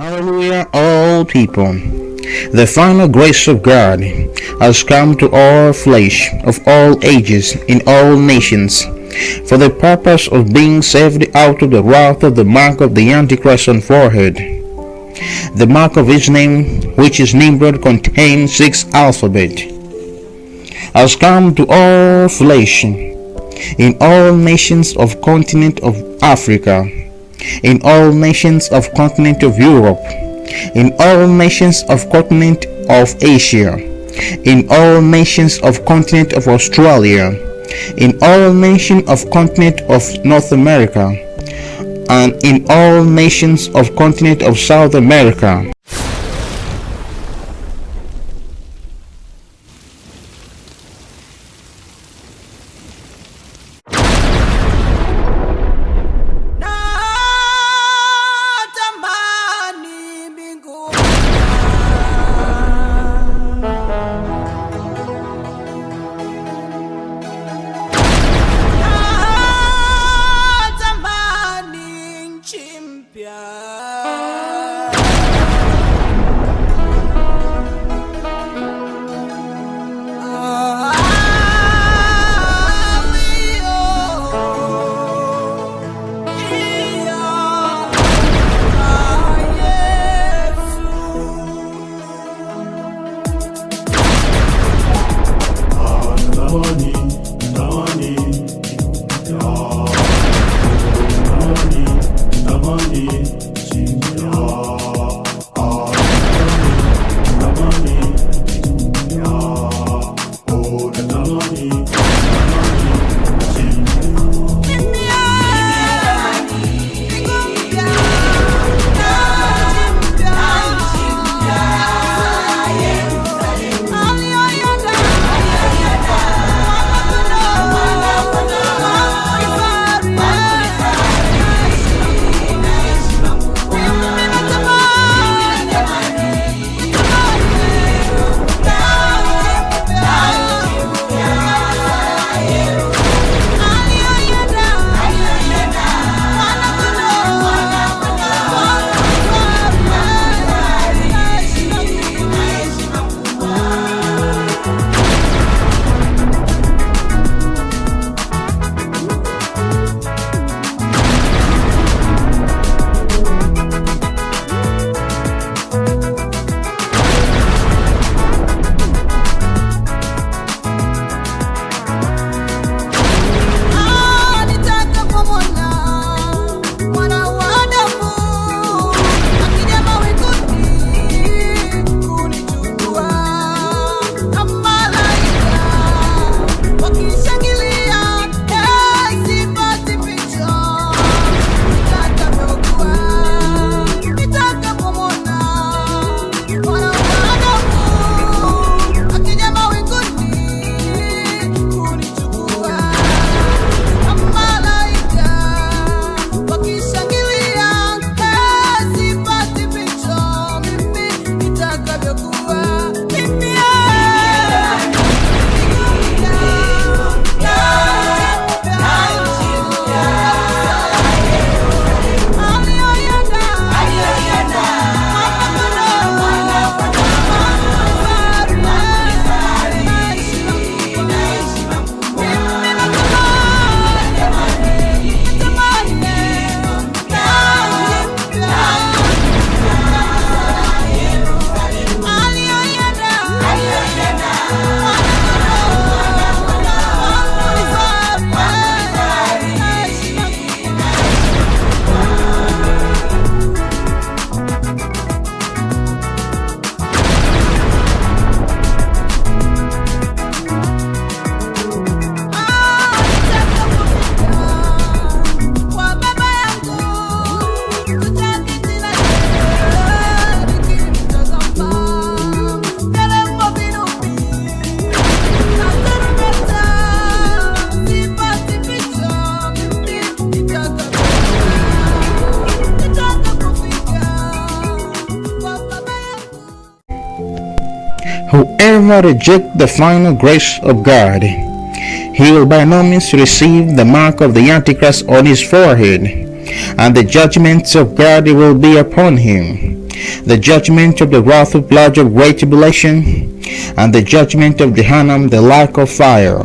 Hallelujah, all people. The final grace of God has come to all flesh of all ages in all nations, for the purpose of being saved out of the wrath of the mark of the Antichrist on forehead. The mark of his name, which is Nimrod, contains 6 alphabets, has come to all flesh in all nations of continent of Africa, in all nations of continent of Europe, in all nations of continent of Asia, in all nations of continent of Australia, in all nations of continent of North America, and in all nations of continent of South America. Whoever rejects the final grace of God, he will by no means receive the mark of the Antichrist on his forehead, and the judgments of God will be upon him. the judgment of the wrath of blood of great tribulation, and the judgment of Jehannam, the lake of fire.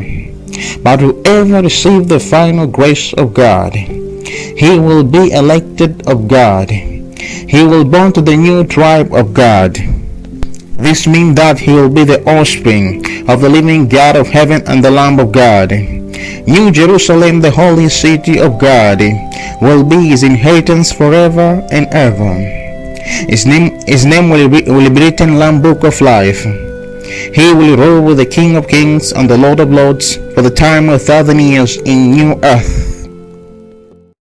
But whoever receives the final grace of God, he will be elected of God. He will belong to the new tribe of God. This means that he will be the offspring of the living God of heaven and the Lamb of God. New Jerusalem, the holy city of God, will be his inheritance forever and ever. His name will be written in the Lamb Book of Life. He will rule with the King of Kings and the Lord of Lords for the time of 1,000 years in new earth.